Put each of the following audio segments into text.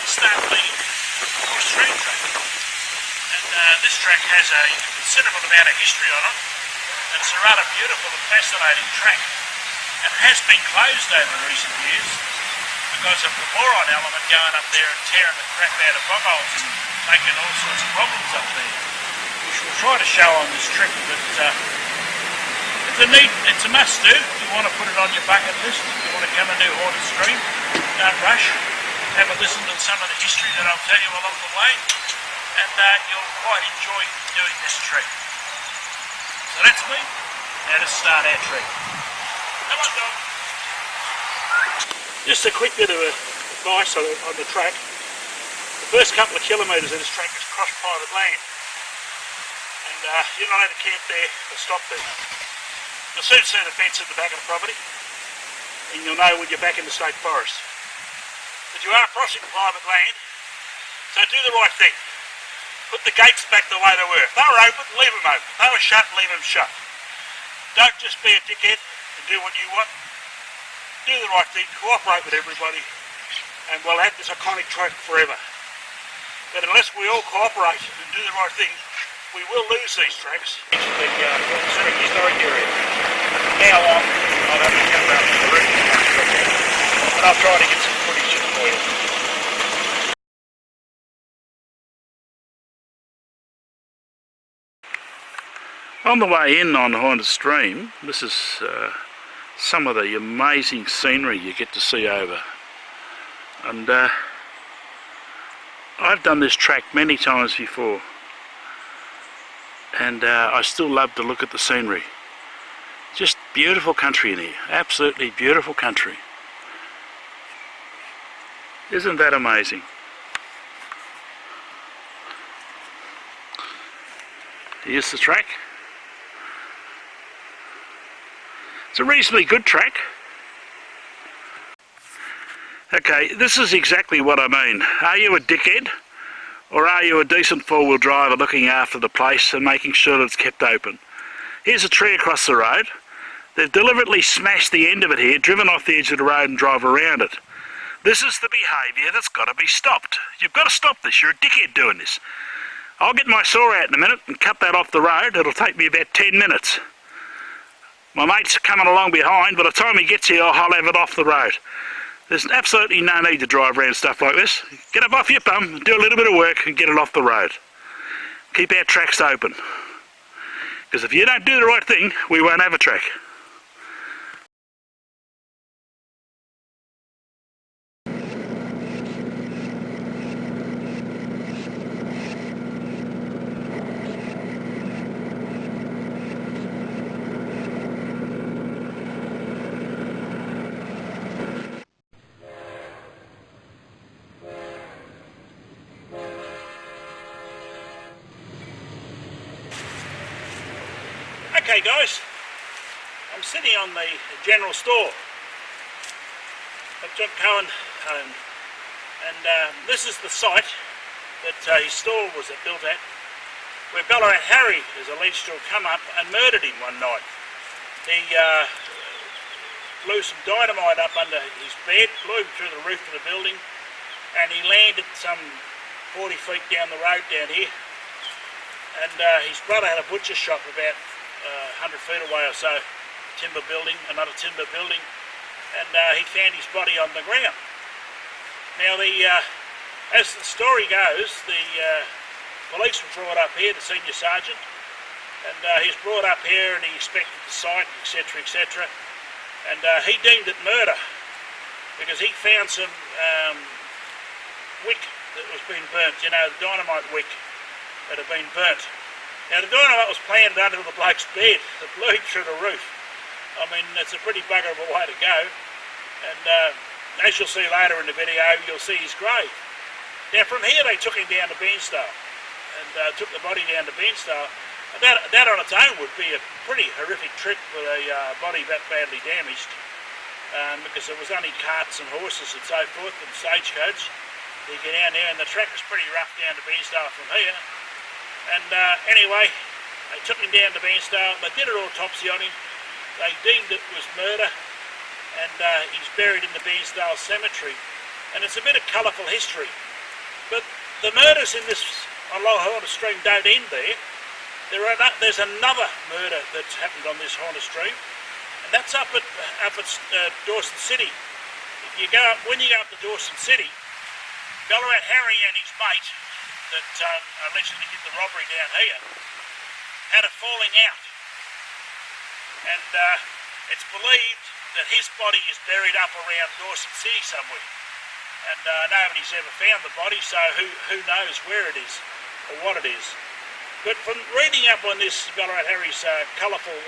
start the extreme track. And this track has a considerable amount of history on it. And it's a rather beautiful and fascinating track. It has been closed over recent years because of the boron element going up there and tearing the crap out of bog holes and making all sorts of problems up there, which we'll try to show on this trip. But it's a must do. You want to put it on your bucket list. You want to come and do Haunted Stream, don't rush. Have a listen to some of the history that I'll tell you along the way, and you'll quite enjoy doing this trek. So that's me. Now let's start our trek. Come on, dog. Just a quick bit of advice on the track. The first couple of kilometres of this track is cross private land, and you're not allowed to camp there or stop there. You'll soon see the fence at the back of the property, and you'll know when you're back in the state forest. But you are crossing private land, so do the right thing. Put the gates back the way they were. If they were open, leave them open. If they were shut, leave them shut. Don't just be a dickhead and do what you want. Do the right thing, cooperate with everybody, and we'll have this iconic track forever. But unless we all cooperate and do the right thing, we will lose these tracks. The considered historic area. Now on, I'll have to come down to the roof, and I'll try to get some footage for you. On the way in on Haunted Stream, this is some of the amazing scenery you get to see over. And I've done this track many times before, and I still love to look at the scenery. Just beautiful country in here, absolutely beautiful country. Isn't that amazing? Here's the track. It's a reasonably good track. Okay, this is exactly what I mean. Are you a dickhead? Or are you a decent four-wheel driver looking after the place and making sure that it's kept open? Here's a tree across the road. They've deliberately smashed the end of it here, driven off the edge of the road and drive around it. This is the behaviour that's got to be stopped. You've got to stop this. You're a dickhead doing this. I'll get my saw out in a minute and cut that off the road. It'll take me about 10 minutes. My mate's coming along behind. By the time he gets here, I'll have it off the road. There's absolutely no need to drive around stuff like this. Get up off your bum, do a little bit of work and get it off the road. Keep our tracks open. Because if you don't do the right thing, we won't have a track. Okay guys, I'm sitting on the general store at John Cohen home, and this is the site that his store was built at, where Ballarat Harry is alleged to have come up and murdered him one night. He blew some dynamite up under his bed, blew him through the roof of the building, and he landed some 40 feet down the road down here. And his brother had a butcher shop about 100 feet away or so, timber building, another timber building, and he found his body on the ground. Now, as the story goes, the police were brought up here, the senior sergeant, and he's brought up here and he inspected the site, etc, etc, and he deemed it murder because he found some wick that was being burnt, you know, the dynamite wick that had been burnt. Now, the dynamite was planted under the bloke's bed that blew him through the roof. I mean, it's a pretty bugger of a way to go. And as you'll see later in the video, you'll see his grave. Now, from here, they took him down to Beansdale and took the body down to Beansdale. And that on its own would be a pretty horrific trip with a body that badly damaged, because there was only carts and horses and so forth and stagecoach. You get down there, and the track was pretty rough down to Beansdale from here. And anyway, they took him down to Beansdale. They did an autopsy on him. They deemed it was murder, and he's buried in the Beansdale Cemetery. And it's a bit of colourful history. The murders in this haunted stream don't end there. There's another murder that's happened on this haunted stream, and that's up at Dawson City. When you go up to Dawson City, Ballarat Harry and his mate that allegedly did the robbery down here had a falling out, and it's believed that his body is buried up around Dawson City somewhere, and nobody's ever found the body, so who knows where it is or what it is. But from reading up on this Ballarat Harry's colourful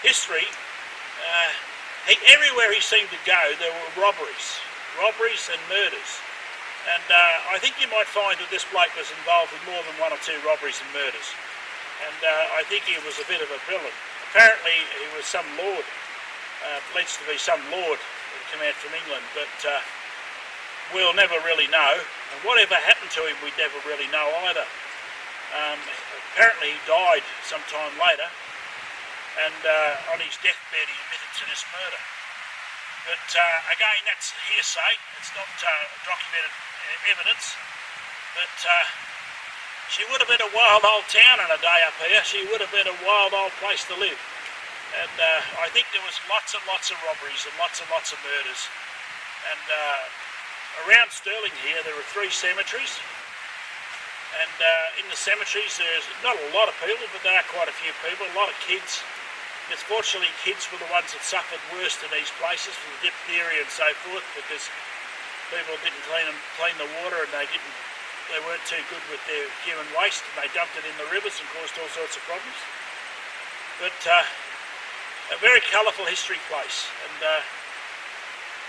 history, everywhere he seemed to go there were robberies and murders. And I think you might find that this bloke was involved with more than one or two robberies and murders. And I think he was a bit of a villain. Apparently he was some lord, alleged to be some lord that came out from England, but we'll never really know. And whatever happened to him, we'd never really know either. Apparently he died sometime later, and on his deathbed he admitted to this murder. But again, that's hearsay, it's not documented evidence, but she would have been a wild old town in a day up here. She would have been a wild old place to live. And I think there was lots and lots of robberies and lots of murders. And around Stirling here there are 3 cemeteries. And in the cemeteries there's not a lot of people, but there are quite a few people, a lot of kids. Fortunately, kids were the ones that suffered worst in these places from diphtheria and so forth, because people didn't clean the water, and they weren't too good with their human waste, and they dumped it in the rivers and caused all sorts of problems. But a very colourful history place, and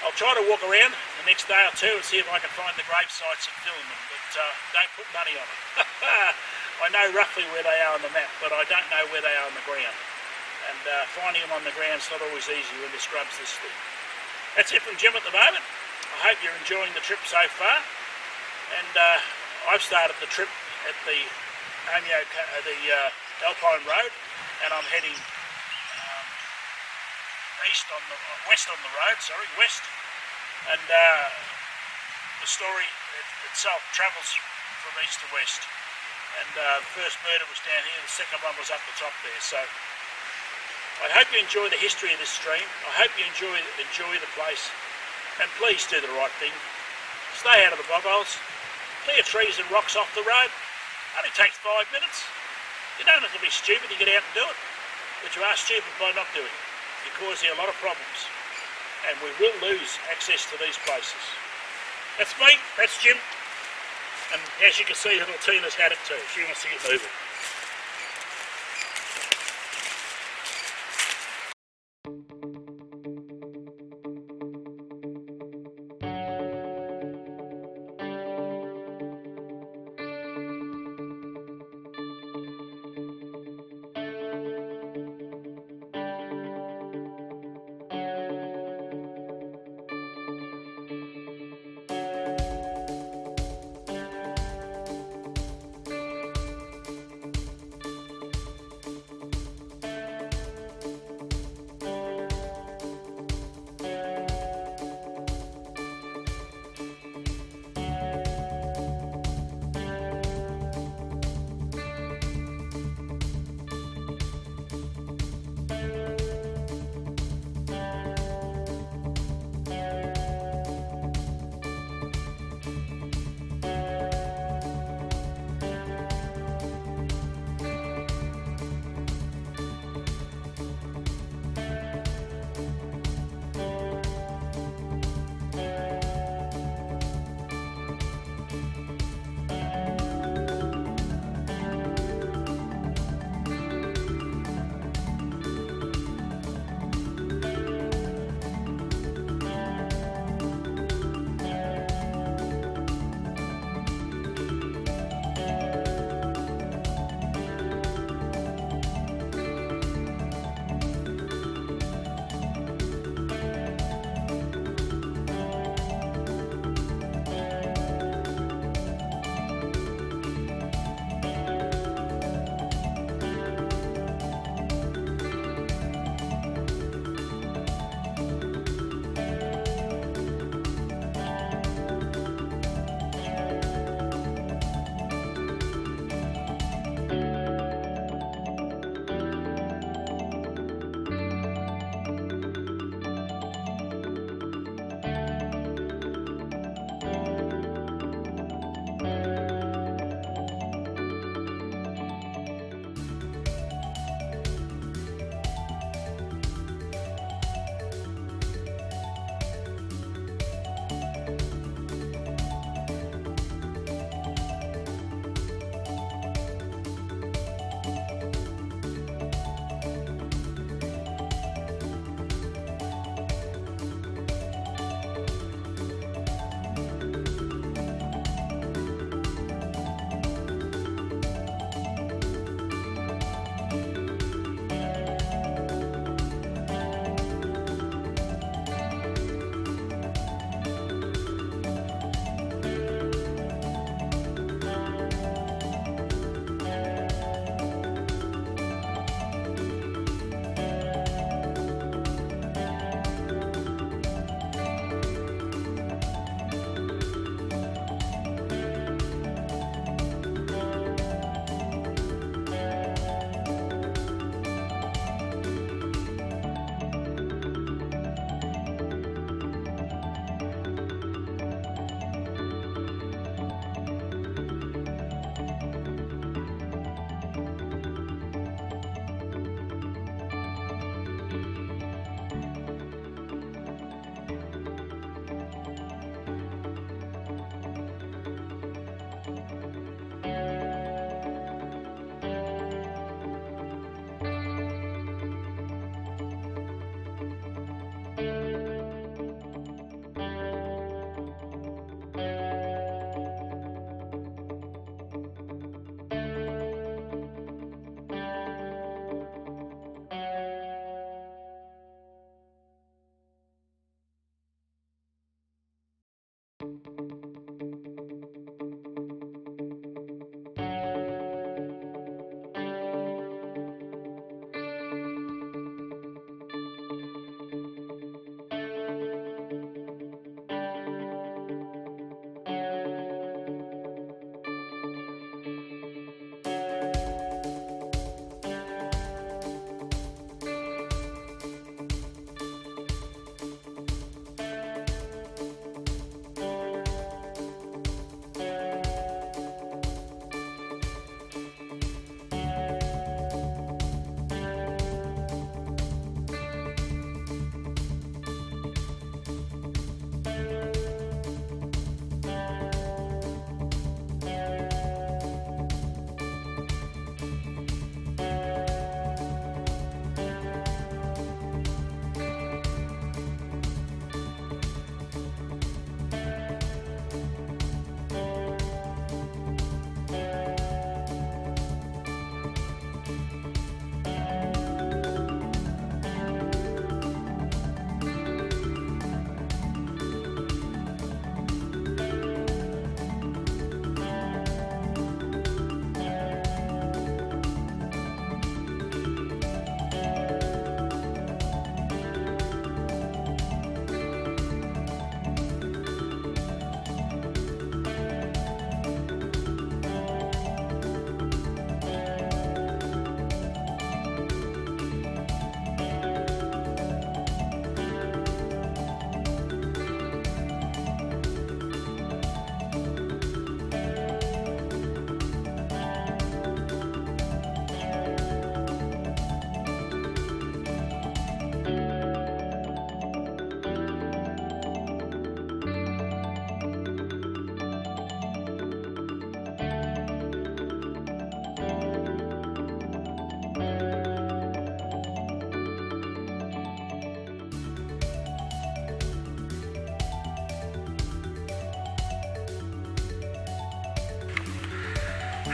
I'll try to walk around the next day or two and see if I can find the grave sites and film them, but don't put money on it. I know roughly where they are on the map, but I don't know where they are on the ground. And finding them on the ground is not always easy when the scrub's this thick. That's it from Jim at the moment. I hope you're enjoying the trip so far. And I've started the trip at the Alpine Road, and I'm heading west on the road, west. And the story itself travels from east to west. And the first murder was down here, the second one was up the top there. So I hope you enjoy the history of this stream. I hope you enjoy the place. And please do the right thing. Stay out of the bogholes. Clear trees and rocks off the road. Only takes 5 minutes. You don't have to be stupid to get out and do it. But you are stupid by not doing it. You're causing a lot of problems. And we will lose access to these places. That's me. That's Jim. And as you can see, little Tina's had it too. She wants to get moving.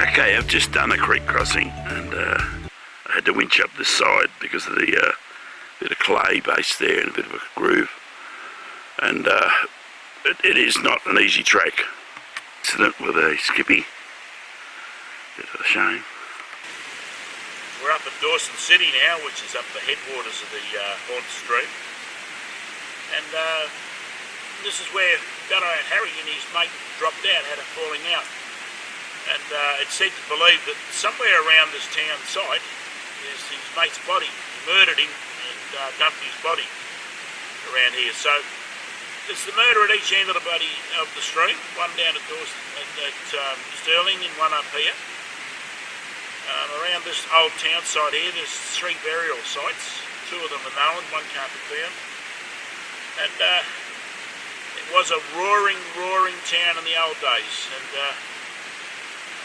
Okay, I've just done a creek crossing and I had to winch up this side because of the bit of clay base there and a bit of a groove, and it is not an easy track. Incident with a skippy, bit of a shame. We're up at Dawson City now, which is up the headwaters of the Horn Stream, and this is where Ballarat Harry and his mate dropped out, had a falling out. And it's said to believe that somewhere around this town site is his mate's body. He murdered him and dumped his body around here. So there's the murder at each end of the stream, one down at Stirling and one up here. Around this old town site here, there's 3 burial sites. 2 of them are known, one can't be found. And it was a roaring town in the old days. And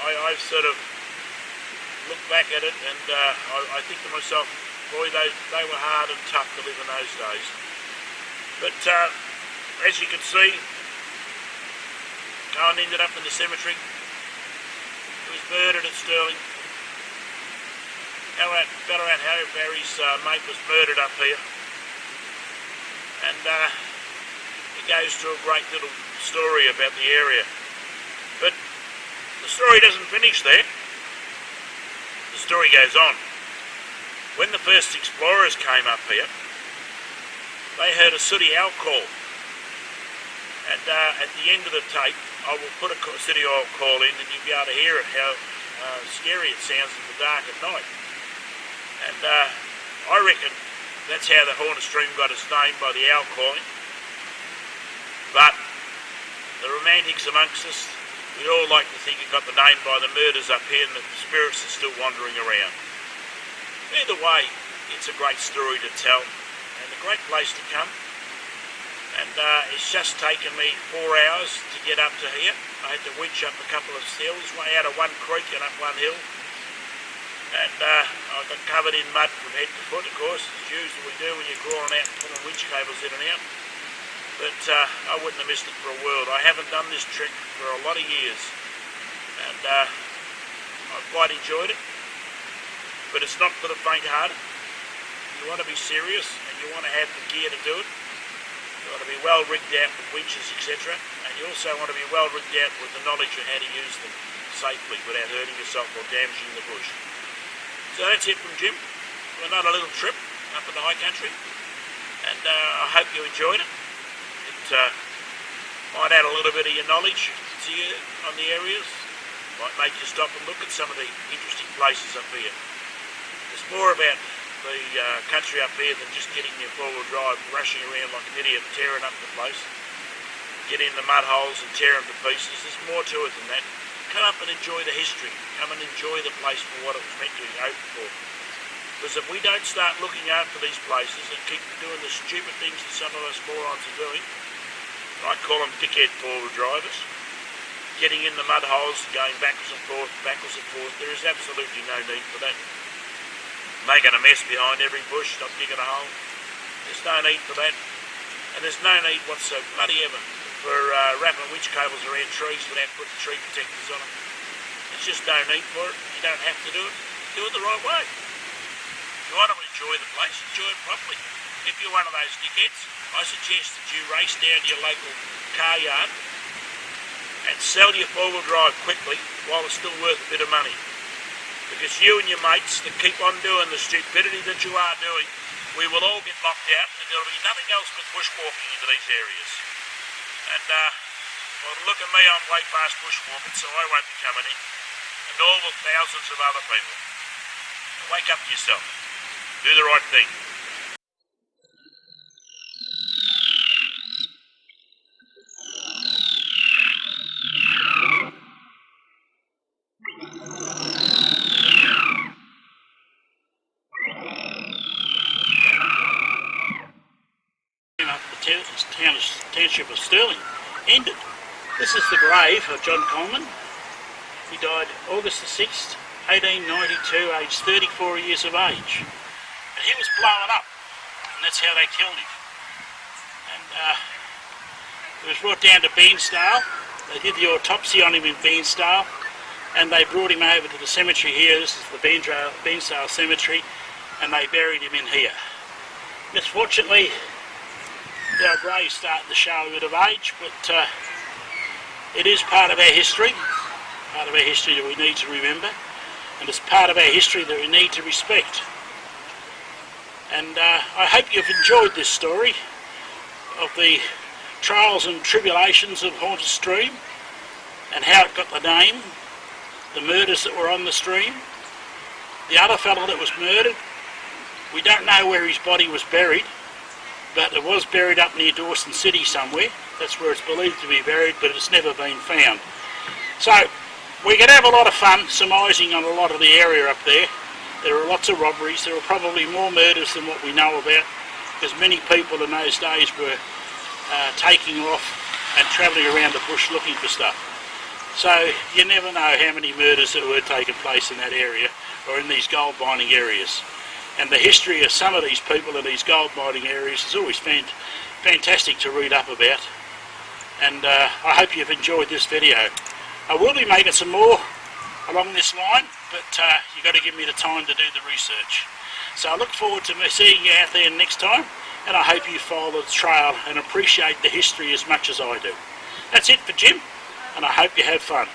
I've sort of looked back at it, and I think to myself, boy, they were hard and tough to live in those days. But as you can see, Cohen ended up in the cemetery. He was murdered at Stirling. Ballarat Harry's mate was murdered up here. And it goes to a great little story about the area. But the story doesn't finish there. The story goes on. When the first explorers came up here, they heard a sooty owl call. And at the end of the tape, I will put a sooty owl call in, and you'll be able to hear it, how scary it sounds in the dark at night. And I reckon that's how the Horn Stream got its name, by the owl calling. But the romantics amongst us, we all like to think it got the name by the murders up here and that the spirits are still wandering around. Either way, it's a great story to tell and a great place to come. And it's just taken me 4 hours to get up to here. I had to winch up a couple of hills, out of one creek and up one hill. And I got covered in mud from head to foot, of course, as usually do when you're crawling out and pulling winch cables in and out. But I wouldn't have missed it for a world. I haven't done this trick for a lot of years, and I've quite enjoyed it. But it's not for the faint-hearted. You want to be serious, and you want to have the gear to do it. You want to be well rigged out with winches, etc. And you also want to be well rigged out with the knowledge of how to use them safely without hurting yourself or damaging the bush. So that's it from Jim for another little trip up in the High Country, and I hope you enjoyed it. It might add a little bit of your knowledge to you on the areas, might make you stop and look at some of the interesting places up here. There's more about the country up here than just getting your 4-wheel drive, rushing around like an idiot, tearing up the place, getting in the mud holes and tearing to pieces. There's more to it than that. Come up and enjoy the history. Come and enjoy the place for what it was meant to be open for. Because if we don't start looking after these places and keep doing the stupid things that some of us morons are doing, I call them dickhead 4-wheel drivers, getting in the mud holes and going backwards and forth, there is absolutely no need for that. Making a mess behind every bush, not digging a hole. There's no need for that. And there's no need whatsoever, bloody ever, for wrapping winch cables around trees without putting tree protectors on them. There's just no need for it. You don't have to do it. Do it the right way. If you want to enjoy the place, enjoy it properly. If you're one of those dickheads, I suggest that you race down to your local car yard and sell your 4-wheel drive quickly while it's still worth a bit of money. Because you and your mates that keep on doing the stupidity that you are doing, we will all get locked out and there'll be nothing else but bushwalking into these areas. And well, look at me, I'm way past bushwalking, so I won't be coming in. And all the thousands of other people. Wake up to yourself. Do the right thing. The township of Stirling ended. This is the grave of John Coleman. He died August the 6th, 1892, aged 34 years of age. And he was blown up, and that's how they killed him. And he was brought down to Bairnsdale. They did the autopsy on him in Bairnsdale, and they brought him over to the cemetery here. This is the Beansdale Cemetery, and they buried him in here. Misfortunately, our grave's starting to show a bit of age, but it is part of our history that we need to remember, and it's part of our history that we need to respect. And I hope you've enjoyed this story of the trials and tribulations of Haunted Stream and how it got the name, the murders that were on the stream. The other fellow that was murdered, we don't know where his body was buried, but it was buried up near Dawson City somewhere. That's where it's believed to be buried, but it's never been found. So we can have a lot of fun surmising on a lot of the area up there. There are lots of robberies. There are probably more murders than what we know about, because many people in those days were taking off and travelling around the bush looking for stuff. So you never know how many murders that were taking place in that area or in these gold mining areas. And the history of some of these people in these gold mining areas is always fantastic to read up about. And I hope you've enjoyed this video. I will be making some more along this line, but you've got to give me the time to do the research. So I look forward to seeing you out there next time, and I hope you follow the trail and appreciate the history as much as I do. That's it for Jim, and I hope you have fun.